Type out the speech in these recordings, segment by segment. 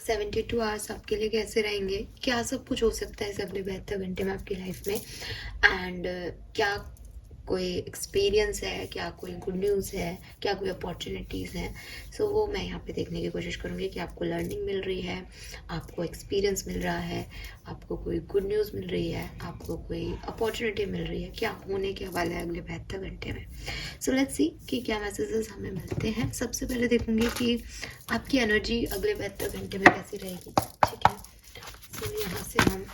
72 hours आपके लिए कैसे रहेंगे, क्या सब कुछ हो सकता है इस अगले 72 घंटे में आपकी लाइफ में, एंड क्या कोई एक्सपीरियंस है, क्या कोई गुड न्यूज़ है, क्या कोई अपॉर्चुनिटीज़ हैं। सो वो मैं यहाँ पे देखने की कोशिश करूँगी कि आपको लर्निंग मिल रही है, आपको एक्सपीरियंस मिल रहा है, आपको कोई गुड न्यूज़ मिल रही है, आपको कोई अपॉर्चुनिटी मिल रही है, क्या होने के वाला है अगले 72 घंटे में। सो लेट्स सी कि क्या मैसेजेस हमें मिलते हैं। सबसे पहले देखूँगी कि आपकी एनर्जी अगले 72 घंटे में कैसी रहेगी। ठीक है, सो यहाँ से हम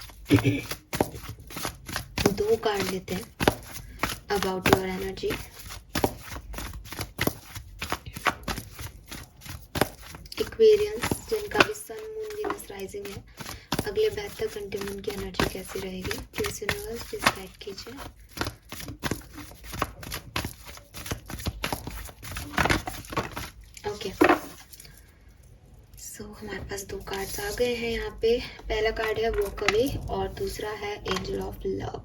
2 कार्ड लेते हैं about your energy. Aquarians जिनका भी सन मून वीनस राइजिंग है, अगले 72 घंटे में उनकी एनर्जी कैसी रहेगी। प्लीज यूनिवर्स प्लीज गाइड कीजिए। ओके, सो हमारे पास 2 कार्ड्स आ गए हैं यहाँ पे। पहला कार्ड है वॉक अवे और दूसरा है एंजल ऑफ लव।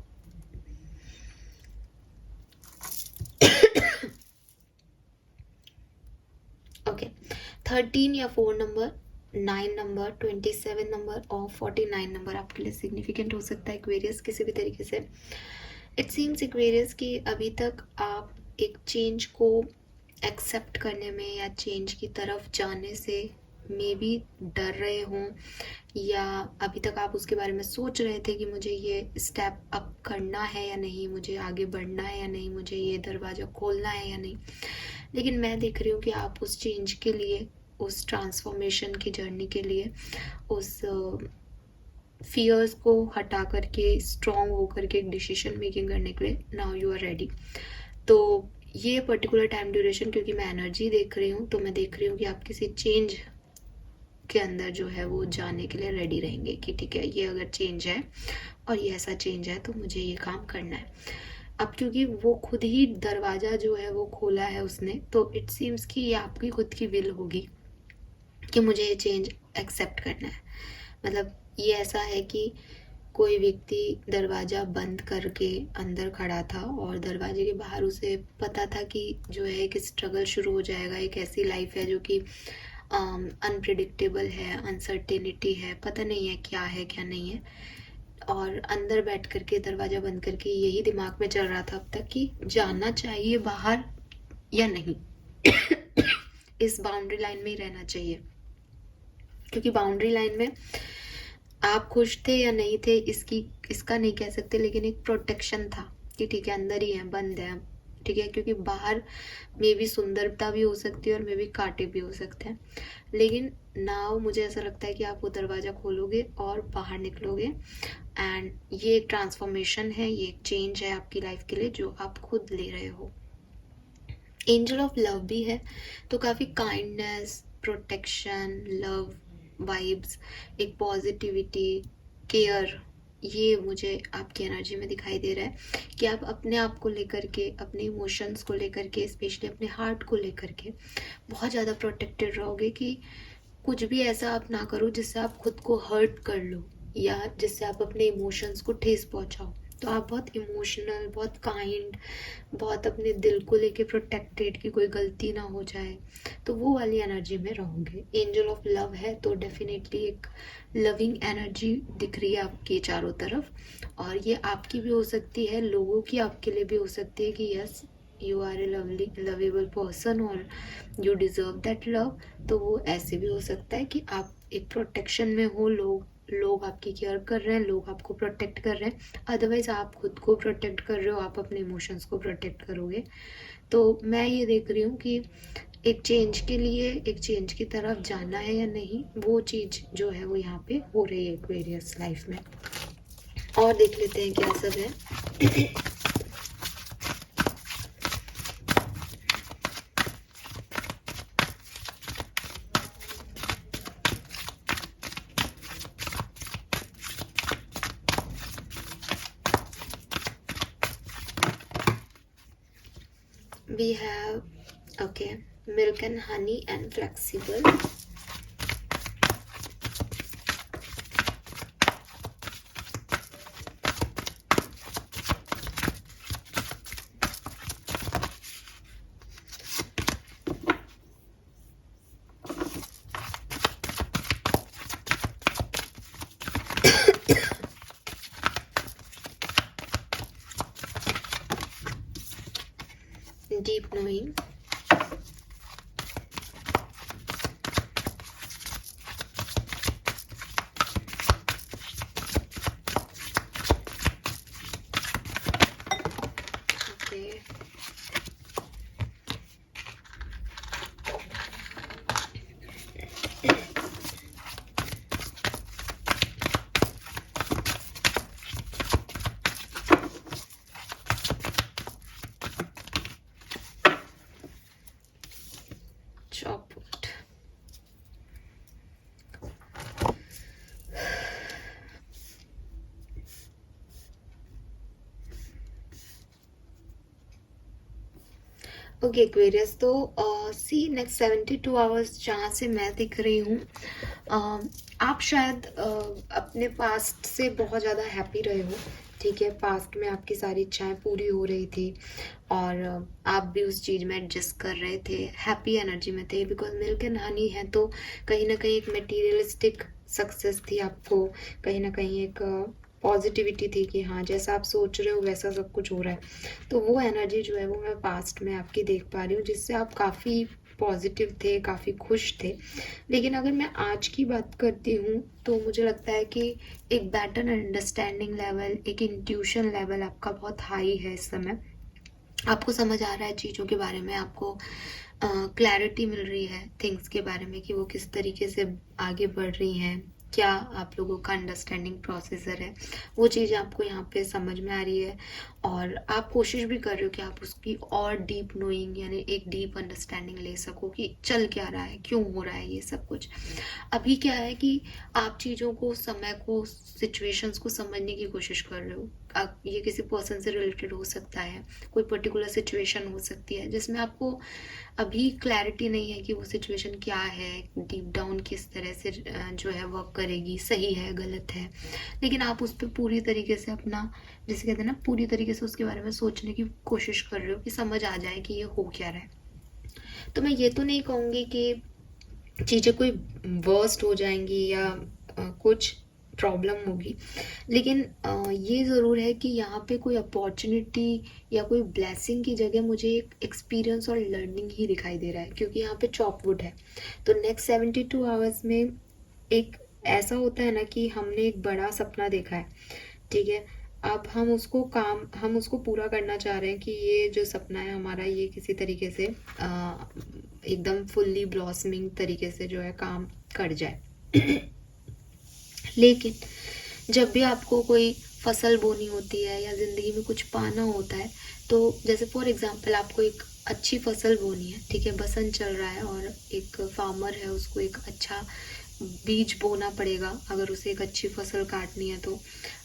ओके, 13 या 4 नंबर, 9 नंबर, 27 नंबर और 49 नंबर आपके लिए सिग्निफिकेंट हो सकता है एक्वेरियस किसी भी तरीके से। इट सीम्स एक्वेरियस कि अभी तक आप एक चेंज को एक्सेप्ट करने में या चेंज की तरफ जाने से मे बी डर रहे हों, या अभी तक आप उसके बारे में सोच रहे थे कि मुझे ये स्टेप अप करना है या नहीं, मुझे आगे बढ़ना है या नहीं, मुझे ये दरवाज़ा खोलना है या नहीं। लेकिन मैं देख रही हूँ कि आप उस चेंज के लिए, उस ट्रांसफॉर्मेशन की जर्नी के लिए, उस फियर्स को हटा करके स्ट्रॉन्ग होकर के एक डिसीजन मेकिंग करने के लिए नाउ यू आर रेडी। तो ये पर्टिकुलर टाइम ड्यूरेशन, क्योंकि मैं एनर्जी देख रही हूँ तो मैं देख रही हूँ कि आप किसी चेंज के अंदर जो है वो जाने के लिए रेडी रहेंगे कि ठीक है, ये अगर चेंज है और ये ऐसा चेंज है तो मुझे ये काम करना है। अब क्योंकि वो खुद ही दरवाज़ा जो है वो खोला है उसने, तो इट सीम्स कि ये आपकी खुद की विल होगी कि मुझे ये चेंज एक्सेप्ट करना है। मतलब ये ऐसा है कि कोई व्यक्ति दरवाज़ा बंद करके अंदर खड़ा था और दरवाजे के बाहर उसे पता था कि जो है एक स्ट्रगल शुरू हो जाएगा, एक ऐसी लाइफ है जो कि अनप्रिडिक्टेबल है, अनसर्टेनिटी है, पता नहीं है क्या है क्या नहीं है। और अंदर बैठ करके दरवाज़ा बंद करके यही दिमाग में चल रहा था अब तक कि जाना चाहिए बाहर या नहीं। इस बाउंड्री लाइन में ही रहना चाहिए, क्योंकि बाउंड्री लाइन में आप खुश थे या नहीं थे इसका नहीं कह सकते, लेकिन एक प्रोटेक्शन था कि ठीक है अंदर ही है, बंद है, ठीक है। क्योंकि बाहर मे भी सुंदरता भी हो सकती है और मे भी कांटे भी हो सकते हैं, लेकिन नाउ मुझे ऐसा लगता है कि आप वो दरवाज़ा खोलोगे और बाहर निकलोगे। एंड ये एक ट्रांसफॉर्मेशन है, ये एक चेंज है आपकी लाइफ के लिए जो आप खुद ले रहे हो। एंजल ऑफ लव भी है, तो काफ़ी काइंडनेस, प्रोटेक्शन, लव वाइब्स, एक पॉजिटिविटी, केयर, ये मुझे आपकी एनर्जी में दिखाई दे रहा है कि आप अपने आप को लेकर के, अपने इमोशंस को लेकर के, स्पेशली अपने हार्ट को लेकर के बहुत ज़्यादा प्रोटेक्टेड रहोगे कि कुछ भी ऐसा आप ना करो जिससे आप खुद को हर्ट कर लो या जिससे आप अपने इमोशंस को ठेस पहुंचाओ। तो आप बहुत इमोशनल, बहुत काइंड, बहुत अपने दिल को लेके प्रोटेक्टेड कि कोई गलती ना हो जाए, तो वो वाली एनर्जी में रहोगे। एंजल ऑफ लव है तो डेफिनेटली एक लविंग एनर्जी दिख रही है आपकी चारों तरफ, और ये आपकी भी हो सकती है, लोगों की आपके लिए भी हो सकती है कि yes you are a lovely lovable person और यू डिज़र्व दैट लव। तो वो ऐसे भी हो सकता है कि आप एक प्रोटेक्शन में हो, लोग आपकी केयर कर रहे हैं, लोग आपको प्रोटेक्ट कर रहे हैं, अदरवाइज आप खुद को प्रोटेक्ट कर रहे हो, आप अपने इमोशंस को प्रोटेक्ट करोगे। तो मैं ये देख रही हूँ कि एक चेंज के लिए, एक चेंज की तरफ जाना है या नहीं, वो चीज़ जो है वो यहाँ पे हो रही है एक्वेरियस लाइफ में। और देख लेते हैं क्या सब है। We have, okay, milk and honey and flexible. Okay Aquarius, तो सी नेक्स्ट 72 आवर्स जहाँ से मैं दिख रही हूँ, आप शायद अपने पास्ट से बहुत ज़्यादा हैप्पी रहे हो। ठीक है, पास्ट में आपकी सारी इच्छाएं पूरी हो रही थी और आप भी उस चीज़ में एडजस्ट कर रहे थे, हैप्पी एनर्जी में थे। बिकॉज मिल्क एंड हनी है तो कहीं ना कहीं एक मटेरियलिस्टिक सक्सेस थी आपको, कहीं ना कहीं एक पॉजिटिविटी थी कि हाँ जैसा आप सोच रहे हो वैसा सब कुछ हो रहा है। तो वो एनर्जी जो है वो मैं पास्ट में आपकी देख पा रही हूँ, जिससे आप काफ़ी पॉजिटिव थे, काफ़ी खुश थे। लेकिन अगर मैं आज की बात करती हूँ तो मुझे लगता है कि एक बेटर अंडरस्टैंडिंग लेवल, एक इंट्यूशन लेवल आपका बहुत हाई है इस समय। आपको समझ आ रहा है चीज़ों के बारे में, आपको क्लैरिटी मिल रही है थिंग्स के बारे में कि वो किस तरीके से आगे बढ़ रही हैं, क्या आप लोगों का अंडरस्टैंडिंग प्रोसेसर है, वो चीज़ आपको यहाँ पे समझ में आ रही है। और आप कोशिश भी कर रहे हो कि आप उसकी और डीप नोइंग यानी एक डीप अंडरस्टैंडिंग ले सको कि चल क्या रहा है, क्यों हो रहा है ये सब कुछ। अभी क्या है कि आप चीज़ों को, समय को, सिचुएशंस को समझने की कोशिश कर रहे हो। ये किसी पर्सन से रिलेटेड हो सकता है, कोई पर्टिकुलर सिचुएशन हो सकती है जिसमें आपको अभी क्लैरिटी नहीं है कि वो सिचुएशन क्या है, डीप डाउन किस तरह से जो है वर्क करेगी, सही है गलत है। लेकिन आप उस पर पूरी तरीके से अपना, जैसे कहते हैं ना, पूरी तरीके से उसके बारे में सोचने की कोशिश कर रहे हो कि समझ आ जाए कि ये हो क्या रहा है। तो मैं ये तो नहीं कहूँगी कि चीज़ें कोई वर्स्ट हो जाएंगी या कुछ प्रॉब्लम होगी, लेकिन ये ज़रूर है कि यहाँ पे कोई अपॉर्चुनिटी या कोई ब्लेसिंग की जगह मुझे एक एक्सपीरियंस और लर्निंग ही दिखाई दे रहा है, क्योंकि यहाँ पे चॉपवुड है। तो नेक्स्ट 72 आवर्स में एक ऐसा होता है ना कि हमने एक बड़ा सपना देखा है, ठीक है, अब हम उसको पूरा करना चाह रहे हैं कि ये जो सपना है हमारा, ये किसी तरीके से एकदम फुल्ली ब्लॉसमिंग तरीके से जो है काम कर जाए। लेकिन जब भी आपको कोई फसल बोनी होती है या ज़िंदगी में कुछ पाना होता है, तो जैसे फॉर एग्जांपल आपको एक अच्छी फसल बोनी है, ठीक है, बसंत चल रहा है और एक फार्मर है, उसको एक अच्छा बीज बोना पड़ेगा। अगर उसे एक अच्छी फसल काटनी है तो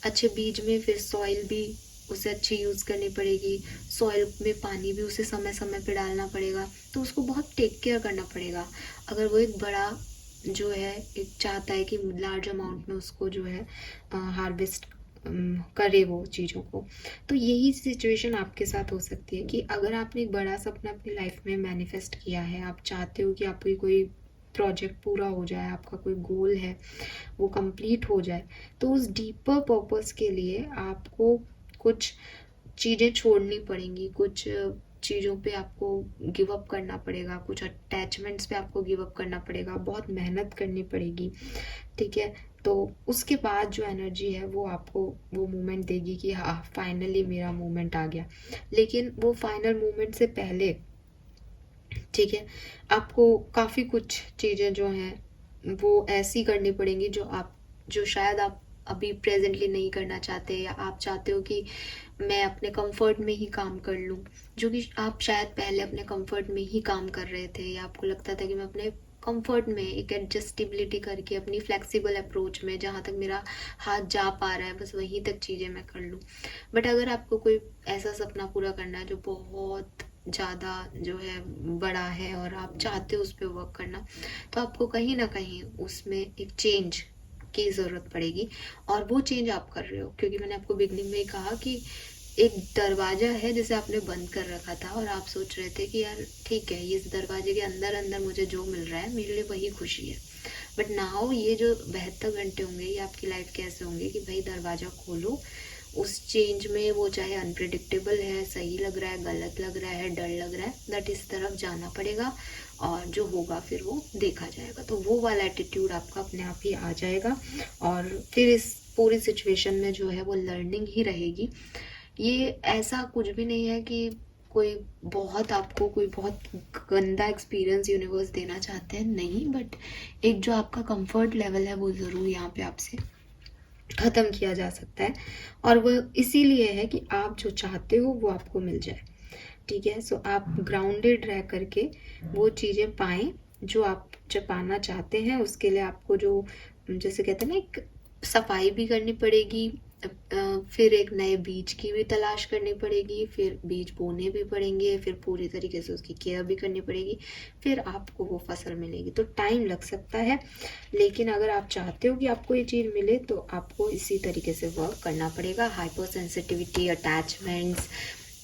अच्छे बीज में फिर सॉइल भी उसे अच्छी यूज़ करनी पड़ेगी, सॉइल में पानी भी उसे समय समय पे डालना पड़ेगा, तो उसको बहुत टेक केयर करना पड़ेगा। अगर वो एक बड़ा जो है एक चाहता है कि लार्ज अमाउंट में उसको जो है हार्वेस्ट करे वो चीज़ों को, तो यही सिचुएशन आपके साथ हो सकती है कि अगर आपने एक बड़ा सपना अपनी लाइफ में मैनिफेस्ट किया है, आप चाहते हो कि आपकी कोई प्रोजेक्ट पूरा हो जाए, आपका कोई गोल है वो कंप्लीट हो जाए, तो उस डीपर पर्पस के लिए आपको कुछ चीज़ें छोड़नी पड़ेंगी, कुछ चीज़ों पे आपको गिव अप करना पड़ेगा, कुछ अटैचमेंट्स पे आपको गिव अप करना पड़ेगा, बहुत मेहनत करनी पड़ेगी, ठीक है। तो उसके बाद जो एनर्जी है वो आपको वो मोमेंट देगी कि हाँ फाइनली मेरा मोमेंट आ गया। लेकिन वो फाइनल मोमेंट से पहले, ठीक है, आपको काफ़ी कुछ चीज़ें जो हैं वो ऐसी करनी पड़ेंगी जो शायद आप अभी प्रेजेंटली नहीं करना चाहते, या आप चाहते हो कि मैं अपने कंफर्ट में ही काम कर लूँ, जो कि आप शायद पहले अपने कंफर्ट में ही काम कर रहे थे, या आपको लगता था कि मैं अपने कंफर्ट में एक एडजस्टेबिलिटी करके अपनी फ्लेक्सिबल अप्रोच में जहाँ तक मेरा हाथ जा पा रहा है बस वहीं तक चीज़ें मैं कर लूँ। बट अगर आपको कोई ऐसा सपना पूरा करना है जो बहुत ज़्यादा जो है बड़ा है और आप चाहते हो उस पर वर्क करना, तो आपको कहीं ना कहीं उसमें एक चेंज की ज़रूरत पड़ेगी। और वो चेंज आप कर रहे हो, क्योंकि मैंने आपको बिगनिंग में ही कहा कि एक दरवाज़ा है जिसे आपने बंद कर रखा था और आप सोच रहे थे कि यार ठीक है, ये इस दरवाजे के अंदर अंदर मुझे जो मिल रहा है मेरे लिए वही खुशी है। बट नाउ ये जो 72 घंटे होंगे ये आपकी लाइफ कैसे होंगे कि भाई दरवाज़ा खोलो, उस चेंज में वो चाहे अनप्रिडिक्टेबल है, सही लग रहा है, गलत लग रहा है, डर लग रहा है, बट इस तरफ जाना पड़ेगा और जो होगा फिर वो देखा जाएगा। तो वो वाला एटीट्यूड आपका अपने आप ही आ जाएगा और फिर इस पूरी सिचुएशन में जो है वो लर्निंग ही रहेगी। ये ऐसा कुछ भी नहीं है कि आपको कोई बहुत गंदा एक्सपीरियंस यूनिवर्स देना चाहते हैं, नहीं, बट एक जो आपका कंफर्ट लेवल है वो ज़रूर यहाँ पे आपसे ख़त्म किया जा सकता है। और वो इसीलिए है कि आप जो चाहते हो वो आपको मिल जाए, ठीक है। सो आप ग्राउंडेड रह करके वो चीज़ें पाएँ जो आप जब पाना चाहते हैं। उसके लिए आपको जो, जैसे कहते हैं ना, एक सफाई भी करनी पड़ेगी, फिर एक नए बीज की भी तलाश करनी पड़ेगी, फिर बीज बोने भी पड़ेंगे, फिर पूरी तरीके से उसकी केयर भी करनी पड़ेगी, फिर आपको वो फसल मिलेगी। तो टाइम लग सकता है, लेकिन अगर आप चाहते हो कि आपको ये चीज़ मिले तो आपको इसी तरीके से वर्क करना पड़ेगा। हाइपर सेंसिटिविटी, अटैचमेंट्स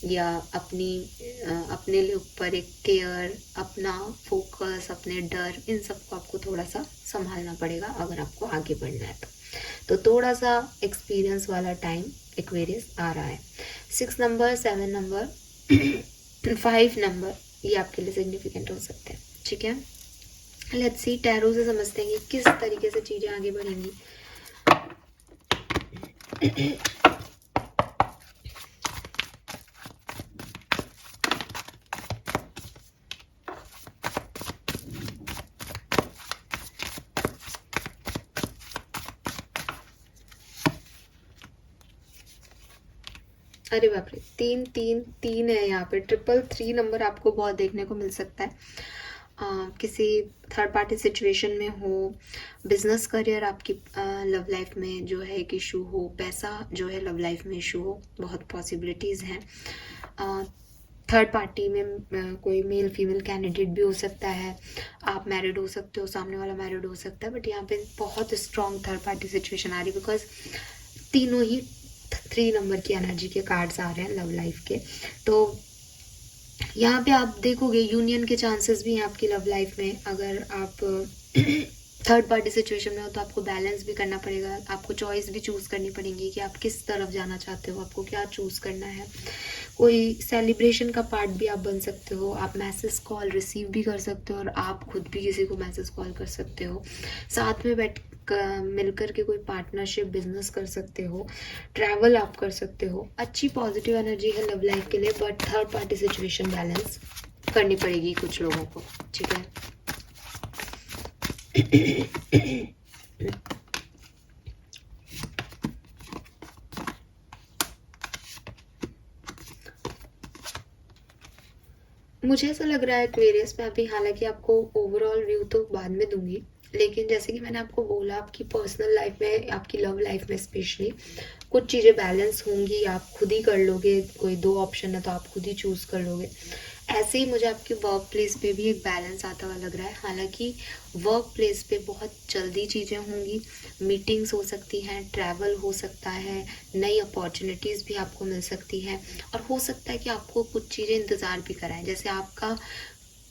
या अपने ऊपर एक केयर, अपना फोकस, अपने डर, इन सबको आपको थोड़ा सा संभालना पड़ेगा अगर आपको आगे बढ़ना है तो थोड़ा सा एक्सपीरियंस वाला टाइम एक्वेरियस आ रहा है। 6 नंबर, 7 नंबर 5 नंबर ये आपके लिए सिग्निफिकेंट हो सकते हैं। ठीक है, लेट्स सी टैरो से समझते हैं कि किस तरीके से चीज़ें आगे बढ़ेंगी। अरे बाप रे, 3 3 3 है यहाँ पे। 333 नंबर आपको बहुत देखने को मिल सकता है। किसी थर्ड पार्टी सिचुएशन में हो, बिजनेस करियर आपकी लव लाइफ में जो है एक इशू हो, पैसा जो है लव लाइफ में इशू हो, बहुत पॉसिबिलिटीज़ हैं। थर्ड पार्टी में कोई मेल फीमेल कैंडिडेट भी हो सकता है, आप मैरिड हो सकते हो, सामने वाला मैरिड हो सकता है, बट यहाँ पे बहुत स्ट्रॉन्ग थर्ड पार्टी सिचुएशन आ रही है बिकॉज तीनों ही 3 नंबर की एनर्जी के कार्ड्स आ रहे हैं लव लाइफ के। तो यहाँ पे आप देखोगे यूनियन के चांसेस भी हैं आपकी लव लाइफ में। अगर आप थर्ड पार्टी सिचुएशन में हो तो आपको बैलेंस भी करना पड़ेगा, आपको चॉइस भी चूज़ करनी पड़ेगी कि आप किस तरफ जाना चाहते हो, आपको क्या चूज़ करना है। कोई सेलिब्रेशन का पार्ट भी आप बन सकते हो, आप मैसेज कॉल रिसीव भी कर सकते हो और आप खुद भी किसी को मैसेज कॉल कर सकते हो। साथ में बैठ मिलकर के कोई पार्टनरशिप बिजनेस कर सकते हो, ट्रैवल आप कर सकते हो। अच्छी पॉजिटिव एनर्जी है लव लाइफ के लिए, but third party situation balance करनी पड़ेगी कुछ लोगों को। ठीक है, मुझे ऐसा लग रहा है एक्वेरियस में अभी, हालांकि आपको ओवरऑल व्यू तो बाद में दूंगी, लेकिन जैसे कि मैंने आपको बोला आपकी पर्सनल लाइफ में, आपकी लव लाइफ में स्पेशली कुछ चीज़ें बैलेंस होंगी, आप खुद ही कर लोगे। कोई 2 ऑप्शन है तो आप खुद ही चूज़ कर लोगे। ऐसे ही मुझे आपके वर्क प्लेस पे भी एक बैलेंस आता हुआ लग रहा है। हालांकि वर्क प्लेस पे बहुत जल्दी चीज़ें होंगी, मीटिंग्स हो सकती हैं, ट्रैवल हो सकता है, नई अपॉर्चुनिटीज़ भी आपको मिल सकती हैं, और हो सकता है कि आपको कुछ चीज़ें इंतज़ार भी कराएं। जैसे आपका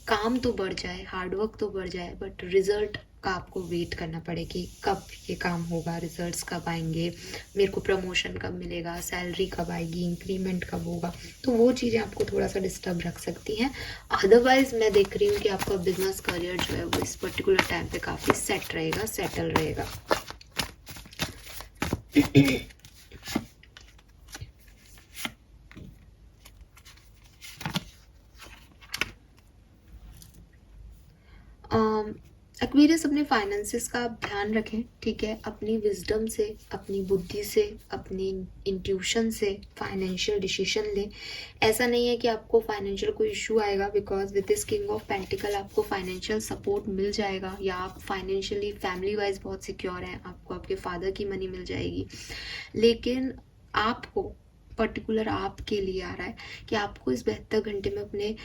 काम तो बढ़ जाए, हार्डवर्क तो बढ़ जाए, बट रिजल्ट का आपको वेट करना पड़े कि कब ये काम होगा, रिजल्ट्स कब आएंगे, मेरे को प्रमोशन कब मिलेगा, सैलरी कब आएगी, इंक्रीमेंट कब होगा। तो वो चीज़ें आपको थोड़ा सा डिस्टर्ब रख सकती हैं। अदरवाइज मैं देख रही हूँ कि आपका बिजनेस करियर जो है वो इस पर्टिकुलर टाइम पे काफ़ी सेट रहेगा, सेटल रहेगा। एक्वेरियस अपने फाइनेंसेस का आप ध्यान रखें। ठीक है, अपनी विजडम से, अपनी बुद्धि से, अपनी इंट्यूशन से फाइनेंशियल डिसीजन लें। ऐसा नहीं है कि आपको फाइनेंशियल कोई इशू आएगा, because with this king of pentacle आपको फाइनेंशियल सपोर्ट मिल जाएगा, या आप फाइनेंशियली फैमिली वाइज बहुत सिक्योर हैं, आपको आपके फादर की मनी मिल जाएगी। लेकिन आपको पर्टिकुलर आपके लिए आ रहा है कि आपको इस 72 घंटे में अपने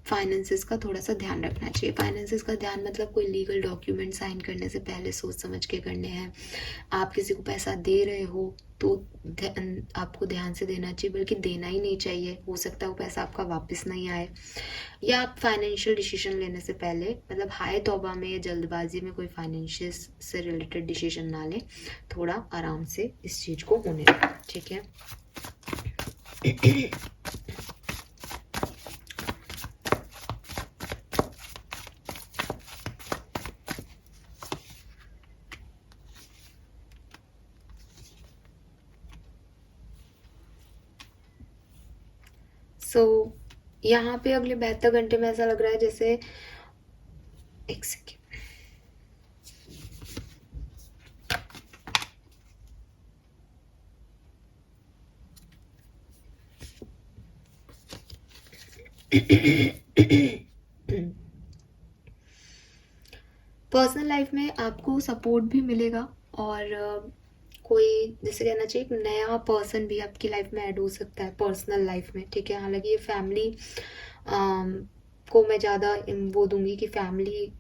फाइनेंसेस का थोड़ा सा ध्यान रखना चाहिए। फाइनेंसेस का ध्यान मतलब कोई लीगल डॉक्यूमेंट साइन करने से पहले सोच समझ के करने हैं। आप किसी को पैसा दे रहे हो तो आपको ध्यान से देना चाहिए, बल्कि देना ही नहीं चाहिए। हो सकता है वो पैसा आपका वापस नहीं आए। या आप फाइनेंशियल डिसीजन लेने से पहले, मतलब हाय तौबा में या जल्दबाजी में कोई फाइनेंशियल से रिलेटेड डिसीजन ना लें, थोड़ा आराम से इस चीज़ को होने दें। ठीक है, सो यहाँ पे अगले 72 घंटे में ऐसा लग रहा है जैसे, एक सेकेंड, पर्सनल लाइफ में आपको सपोर्ट भी मिलेगा और कोई जैसे कहना चाहिए एक नया पर्सन भी आपकी लाइफ में ऐड हो सकता है पर्सनल लाइफ में, ठीक है। हालांकि ये फैमिली को मैं ज़्यादा वो दूंगी कि फैमिली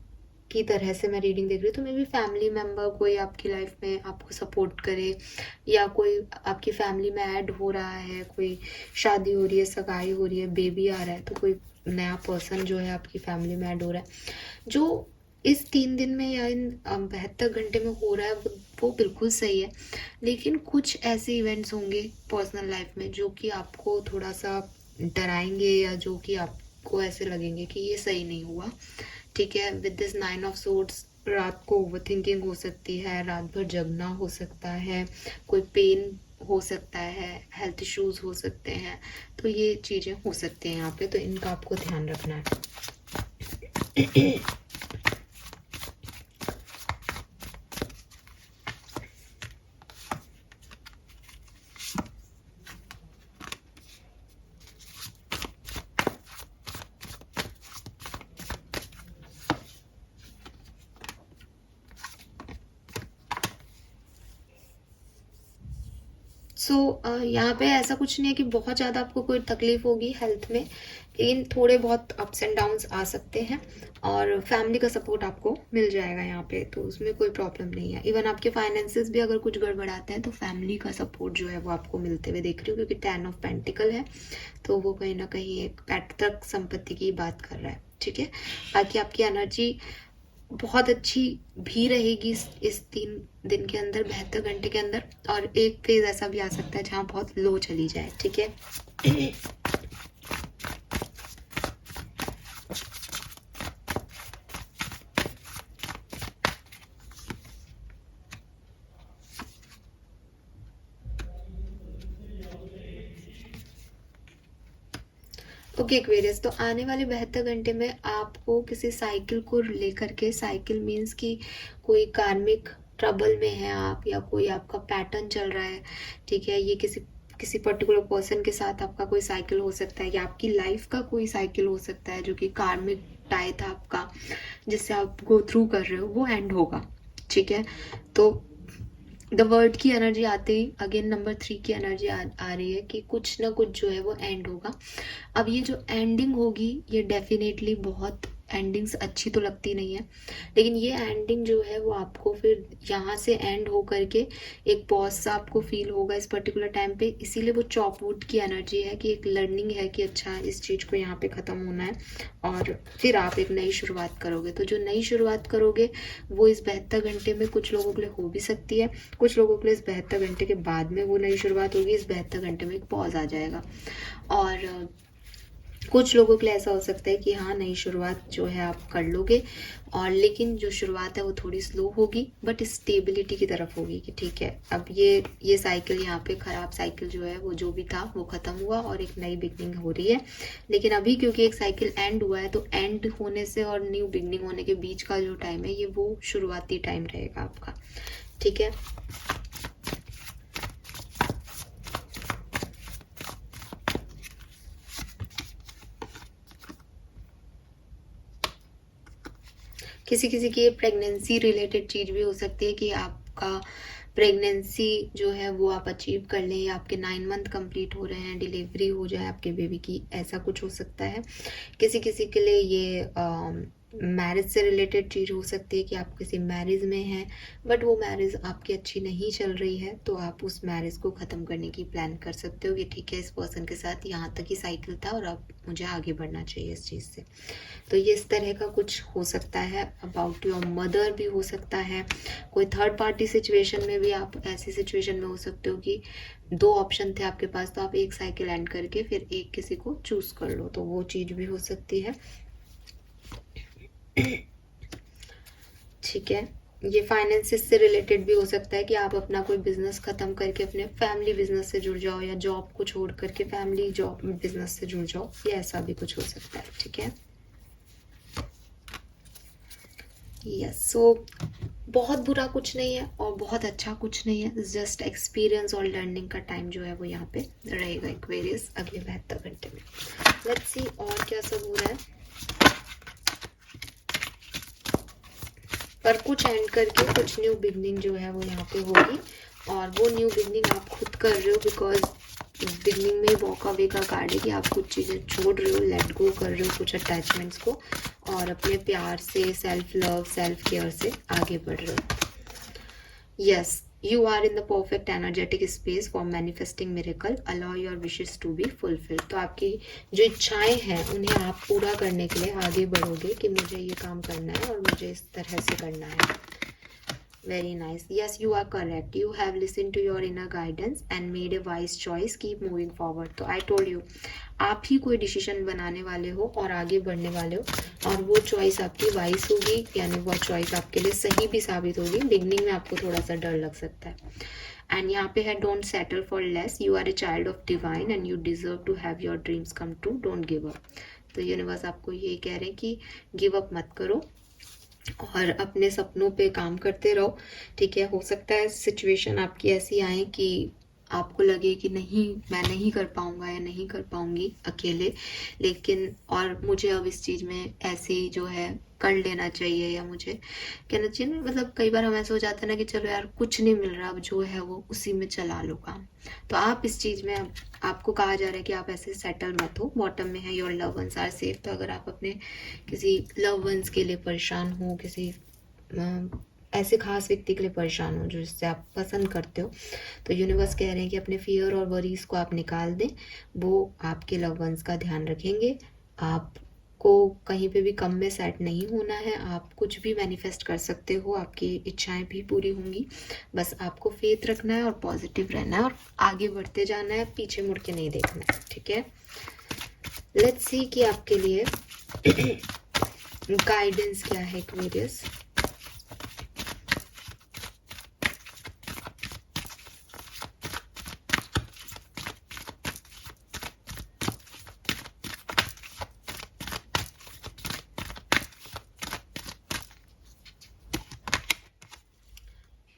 की तरह से मैं रीडिंग देख रही हूँ, तो मे बी फैमिली मेम्बर कोई आपकी लाइफ में आपको सपोर्ट करे, या कोई आपकी फैमिली में ऐड हो रहा है, कोई शादी हो रही है, सगाई हो रही है, बेबी आ रहा है, तो कोई नया पर्सन जो है आपकी फैमिली में ऐड हो रहा है। जो इस 3 दिन में या इन 72 घंटे में हो रहा है वो बिल्कुल सही है, लेकिन कुछ ऐसे इवेंट्स होंगे पर्सनल लाइफ में जो कि आपको थोड़ा सा डराएंगे, या जो कि आपको ऐसे लगेंगे कि ये सही नहीं हुआ, ठीक है। विद दिस 9 ऑफ सोर्ड्स रात को ओवर थिंकिंग हो सकती है, रात भर जगना हो सकता है, कोई पेन हो सकता है, हेल्थ इश्यूज हो सकते हैं, तो ये चीज़ें हो सकती हैं यहाँ पे, तो इनका आपको ध्यान रखना है। यहाँ पे ऐसा कुछ नहीं है कि बहुत ज़्यादा आपको कोई तकलीफ होगी हेल्थ में, लेकिन थोड़े बहुत अप्स एंड डाउन्स आ सकते हैं, और फैमिली का सपोर्ट आपको मिल जाएगा यहाँ पे, तो उसमें कोई प्रॉब्लम नहीं है। इवन आपके फाइनेंसेस भी अगर कुछ गड़बड़ाते हैं तो फैमिली का सपोर्ट जो है वो आपको मिलते हुए देख रही हूँ, क्योंकि 10 ऑफ पेंटिकल है, तो वो कहीं ना कहीं एक पैतृक संपत्ति की बात कर रहा है, ठीक है। बाकी आपकी एनर्जी बहुत अच्छी भी रहेगी इस 3 दिन के अंदर, 72 घंटे के अंदर, और एक फेज ऐसा भी आ सकता है जहाँ बहुत लो चली जाए, ठीक है। ओके एक्वेरियस, तो आने वाले 72 घंटे में आपको किसी साइकिल को लेकर के, साइकिल मीन्स कि कोई कार्मिक ट्रबल में है आप, या कोई आपका पैटर्न चल रहा है, ठीक है। ये किसी पर्टिकुलर पर्सन के साथ आपका कोई साइकिल हो सकता है, या आपकी लाइफ का कोई साइकिल हो सकता है जो कि कार्मिक टाई था आपका, जिससे आप गो थ्रू कर रहे हो, वो एंड होगा, ठीक है। तो द वर्ड की एनर्जी आते ही अगेन नंबर 3 की एनर्जी आ रही है कि कुछ ना कुछ जो है वो एंड होगा। अब ये जो एंडिंग होगी ये डेफिनेटली बहुत एंडिंग्स अच्छी तो लगती नहीं है, लेकिन ये एंडिंग जो है वो आपको फिर यहाँ से एंड हो करके एक पॉज सा आपको फील होगा इस पर्टिकुलर टाइम पे, इसीलिए वो चॉपवुड की एनर्जी है कि एक लर्निंग है कि अच्छा इस चीज़ को यहाँ पे ख़त्म होना है, और फिर आप एक नई शुरुआत करोगे। तो जो नई शुरुआत करोगे वो इस 72 घंटे में कुछ लोगों के लिए हो भी सकती है, कुछ लोगों के लिए इस 72 घंटे के बाद में वो नई शुरुआत होगी, इस 72 घंटे में एक पॉज आ जाएगा, और कुछ लोगों के लिए ऐसा हो सकता है कि हाँ नई शुरुआत जो है आप कर लोगे, और लेकिन जो शुरुआत है वो थोड़ी स्लो होगी, बट स्टेबिलिटी की तरफ होगी कि ठीक है अब ये साइकिल यहाँ पे खराब साइकिल जो है वो जो भी था वो खत्म हुआ और एक नई बिगनिंग हो रही है। लेकिन अभी क्योंकि एक साइकिल एंड हुआ है, तो एंड होने से और न्यू बिगनिंग होने के बीच का जो टाइम है ये वो शुरुआती टाइम रहेगा आपका, ठीक है। किसी किसी की प्रेगनेंसी रिलेटेड चीज़ भी हो सकती है कि आपका प्रेगनेंसी जो है वो आप अचीव कर लें, या आपके 9 मंथ कंप्लीट हो रहे हैं, डिलीवरी हो जाए आपके बेबी की, ऐसा कुछ हो सकता है। किसी किसी के लिए ये मैरिज से रिलेटेड चीज़ हो सकती है कि आप किसी मैरिज में हैं, बट वो मैरिज आपकी अच्छी नहीं चल रही है, तो आप उस मैरिज को ख़त्म करने की प्लान कर सकते हो कि ठीक है इस पर्सन के साथ यहाँ तक ही साइकिल था और अब मुझे आगे बढ़ना चाहिए इस चीज़ से। तो ये इस तरह का कुछ हो सकता है। अबाउट योर मदर भी हो सकता है, कोई थर्ड पार्टी सिचुएशन में भी आप ऐसी सिचुएशन में हो सकते हो कि 2 ऑप्शन थे आपके पास, तो आप एक साइकिल एंड करके फिर एक किसी को चूज कर लो, तो वो चीज़ भी हो सकती है, ठीक है। ये फाइनेंसिस से रिलेटेड भी हो सकता है कि आप अपना कोई बिजनेस खत्म करके अपने फैमिली बिजनेस से जुड़ जाओ, या जॉब को छोड़ करके फैमिली जॉब बिजनेस से जुड़ जाओ, ये ऐसा भी कुछ हो सकता है, ठीक है। यस, सो बहुत बुरा कुछ नहीं है और बहुत अच्छा कुछ नहीं है, जस्ट एक्सपीरियंस और लर्निंग का टाइम जो है वो यहाँ पे रहेगा एक्वेरियस अगले 72 घंटे में। लेट्स सी और क्या सब हो रहा है। पर कुछ एंड करके कुछ न्यू बिगनिंग जो है वो यहाँ पे होगी, और वो न्यू बिगनिंग आप खुद कर रहे हो, बिकॉज बिगनिंग में वॉक अवे का कार्ड है कि आप कुछ चीज़ें छोड़ रहे हो, लेट गो कर रहे हो कुछ अटैचमेंट्स को, और अपने प्यार से, सेल्फ लव, सेल्फ केयर से आगे बढ़ रहे हो। Yes, you are in the perfect energetic space for manifesting miracle. Allow your wishes to be fulfilled. तो आपकी जो इच्छाएं हैं उन्हें आप पूरा करने के लिए आगे बढ़ोगे कि मुझे ये काम करना है और मुझे इस तरह से करना है। Very nice. Yes, you are correct. You have listened to your inner guidance and made a wise choice. Keep moving forward. तो I told you, आप ही कोई डिसीजन बनाने वाले हो और आगे बढ़ने वाले हो, और वो चॉइस आपकी वाइज होगी, यानी वो चॉइस आपके लिए सही भी साबित होगी। बिगनिंग में आपको थोड़ा सा डर लग सकता है। एंड यहाँ पे है don't settle for less, you are a child of divine and you deserve to have your dreams come true, don't give up. तो यूनिवर्स आपको यही कह रहे हैं कि गिव अप मत करो और अपने सपनों पे काम करते रहो। ठीक है, हो सकता है सिचुएशन आपकी ऐसी आए कि आपको लगे कि नहीं, मैं नहीं कर पाऊंगा या नहीं कर पाऊंगी अकेले, लेकिन और मुझे अब इस चीज़ में ऐसे ही जो है कर लेना चाहिए, या मुझे कहना चाहिए ना, मतलब कई बार हम ऐसा हो जाता है ना कि चलो यार कुछ नहीं मिल रहा, अब जो है वो उसी में चला लो काम। तो आप इस चीज़ में, आपको कहा जा रहा है कि आप ऐसे सेटल मत हो। बॉटम में है your love ones are safe. तो अगर आप अपने किसी लव वंस के लिए परेशान हो, किसी ऐसे खास व्यक्ति के लिए परेशान हो जो जिससे आप पसंद करते हो, तो यूनिवर्स कह रहे हैं कि अपने फियर और वरीज को आप निकाल दें, वो आपके लव वंस का ध्यान रखेंगे। आपको कहीं पे भी कम में सेट नहीं होना है, आप कुछ भी मैनिफेस्ट कर सकते हो, आपकी इच्छाएं भी पूरी होंगी। बस आपको फेथ रखना है और पॉजिटिव रहना है और आगे बढ़ते जाना है, पीछे मुड़ के नहीं देखना है। ठीक है, लेट्स सी कि आपके लिए गाइडेंस क्या है Aquarius.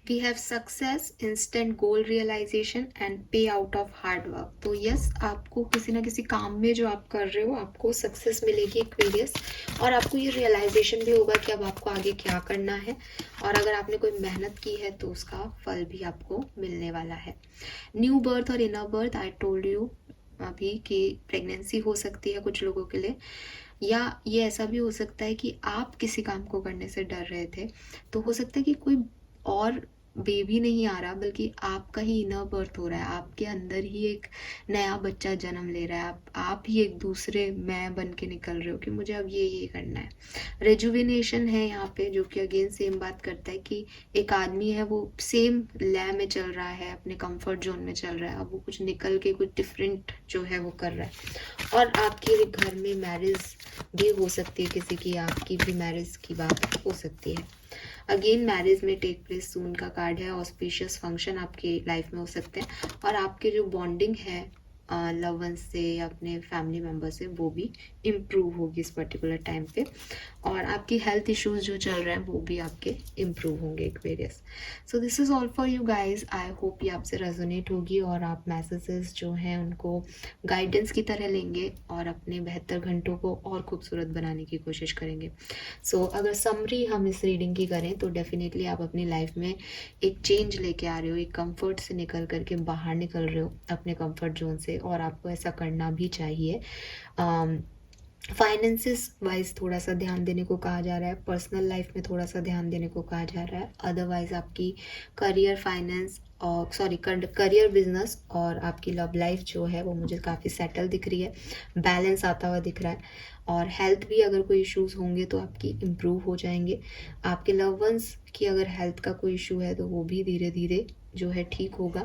We have success, instant goal realization and pay out of hard work. तो यस, आपको किसी ना किसी काम में जो आप कर रहे हो आपको सक्सेस मिलेगी एक्वेरियस, और आपको ये रियलाइजेशन भी होगा कि अब आपको आगे क्या करना है, और अगर आपने कोई मेहनत की है तो उसका फल भी आपको मिलने वाला है। न्यू बर्थ और inner birth, I told you अभी कि प्रेगनेंसी हो सकती है कुछ लोगों के लिए, या ये ऐसा भी हो सकता है कि आप किसी काम को करने से डर रहे थे, तो हो सकता है कि कोई और बेबी नहीं आ रहा, बल्कि आपका ही इनर बर्थ हो रहा है, आपके अंदर ही एक नया बच्चा जन्म ले रहा है, आप ही एक दूसरे मैं बन के निकल रहे हो कि मुझे अब ये करना है। रेजुविनेशन है यहाँ पे, जो कि अगेन सेम बात करता है कि एक आदमी है वो सेम लय में चल रहा है, अपने कंफर्ट जोन में चल रहा है, अब वो कुछ निकल के कुछ डिफरेंट जो है वो कर रहा है। और आपके घर में मैरिज भी हो सकती है किसी की, आपकी भी मैरिज की बात हो सकती है। अगेन मैरिज में टेक प्लेस सून का कार्ड है, ऑस्पिशियस फंक्शन आपके लाइफ में हो सकते हैं, और आपके जो बॉन्डिंग है लव वंस से या अपने फैमिली मेम्बर से वो भी इम्प्रूव होगी इस पर्टिकुलर टाइम पे, और आपकी हेल्थ इश्यूज जो चल रहे हैं वो भी आपके इम्प्रूव होंगे Aquarius. So this is all for you guys. I hope ये आपसे रेजोनेट होगी और आप मैसेजेस जो हैं उनको गाइडेंस की तरह लेंगे और अपने बेहतर घंटों को और खूबसूरत बनाने की कोशिश करेंगे। सो अगर समरी हम इस रीडिंग की करें तो डेफिनेटली आप अपनी लाइफ में एक चेंज लेके आ रहे हो, एक कंफर्ट से निकल करके बाहर निकल रहे हो अपने कंफर्ट जोन से, और आपको ऐसा करना भी चाहिए। फाइनेंसिस वाइज थोड़ा सा ध्यान देने को कहा जा रहा है, पर्सनल लाइफ में थोड़ा सा ध्यान देने को कहा जा रहा है। अदरवाइज आपकी करियर, फाइनेंस और करियर, बिजनेस और आपकी लव लाइफ जो है वो मुझे काफ़ी सेटल दिख रही है, बैलेंस आता हुआ दिख रहा है। और हेल्थ भी अगर कोई इश्यूज होंगे तो आपकी इम्प्रूव हो जाएंगे। आपके लव वंस की अगर हेल्थ का कोई इशू है तो वो भी धीरे धीरे जो है ठीक होगा।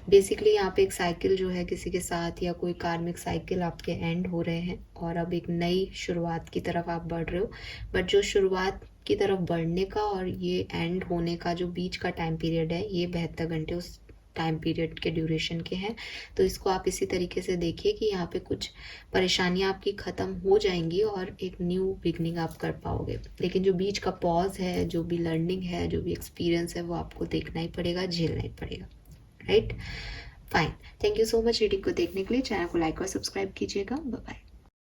बेसिकली यहाँ पे एक साइकिल जो है किसी के साथ, या कोई कार्मिक साइकिल आपके एंड हो रहे हैं और अब एक नई शुरुआत की तरफ आप बढ़ रहे हो। बट जो शुरुआत की तरफ बढ़ने का और ये एंड होने का जो बीच का टाइम पीरियड है, ये 72 घंटे उस टाइम पीरियड के ड्यूरेशन के हैं। तो इसको आप इसी तरीके से देखिए कि यहाँ पे कुछ परेशानियाँ आपकी ख़त्म हो जाएंगी और एक न्यू बिगनिंग आप कर पाओगे। लेकिन जो बीच का पॉज है, जो भी लर्निंग है, जो भी एक्सपीरियंस है, वो आपको देखना ही पड़ेगा, झेलना ही पड़ेगा। Right, fine. Thank you so much reading को देखने के लिए। चैनल को लाइक और सब्सक्राइब कीजिएगा। Bye bye.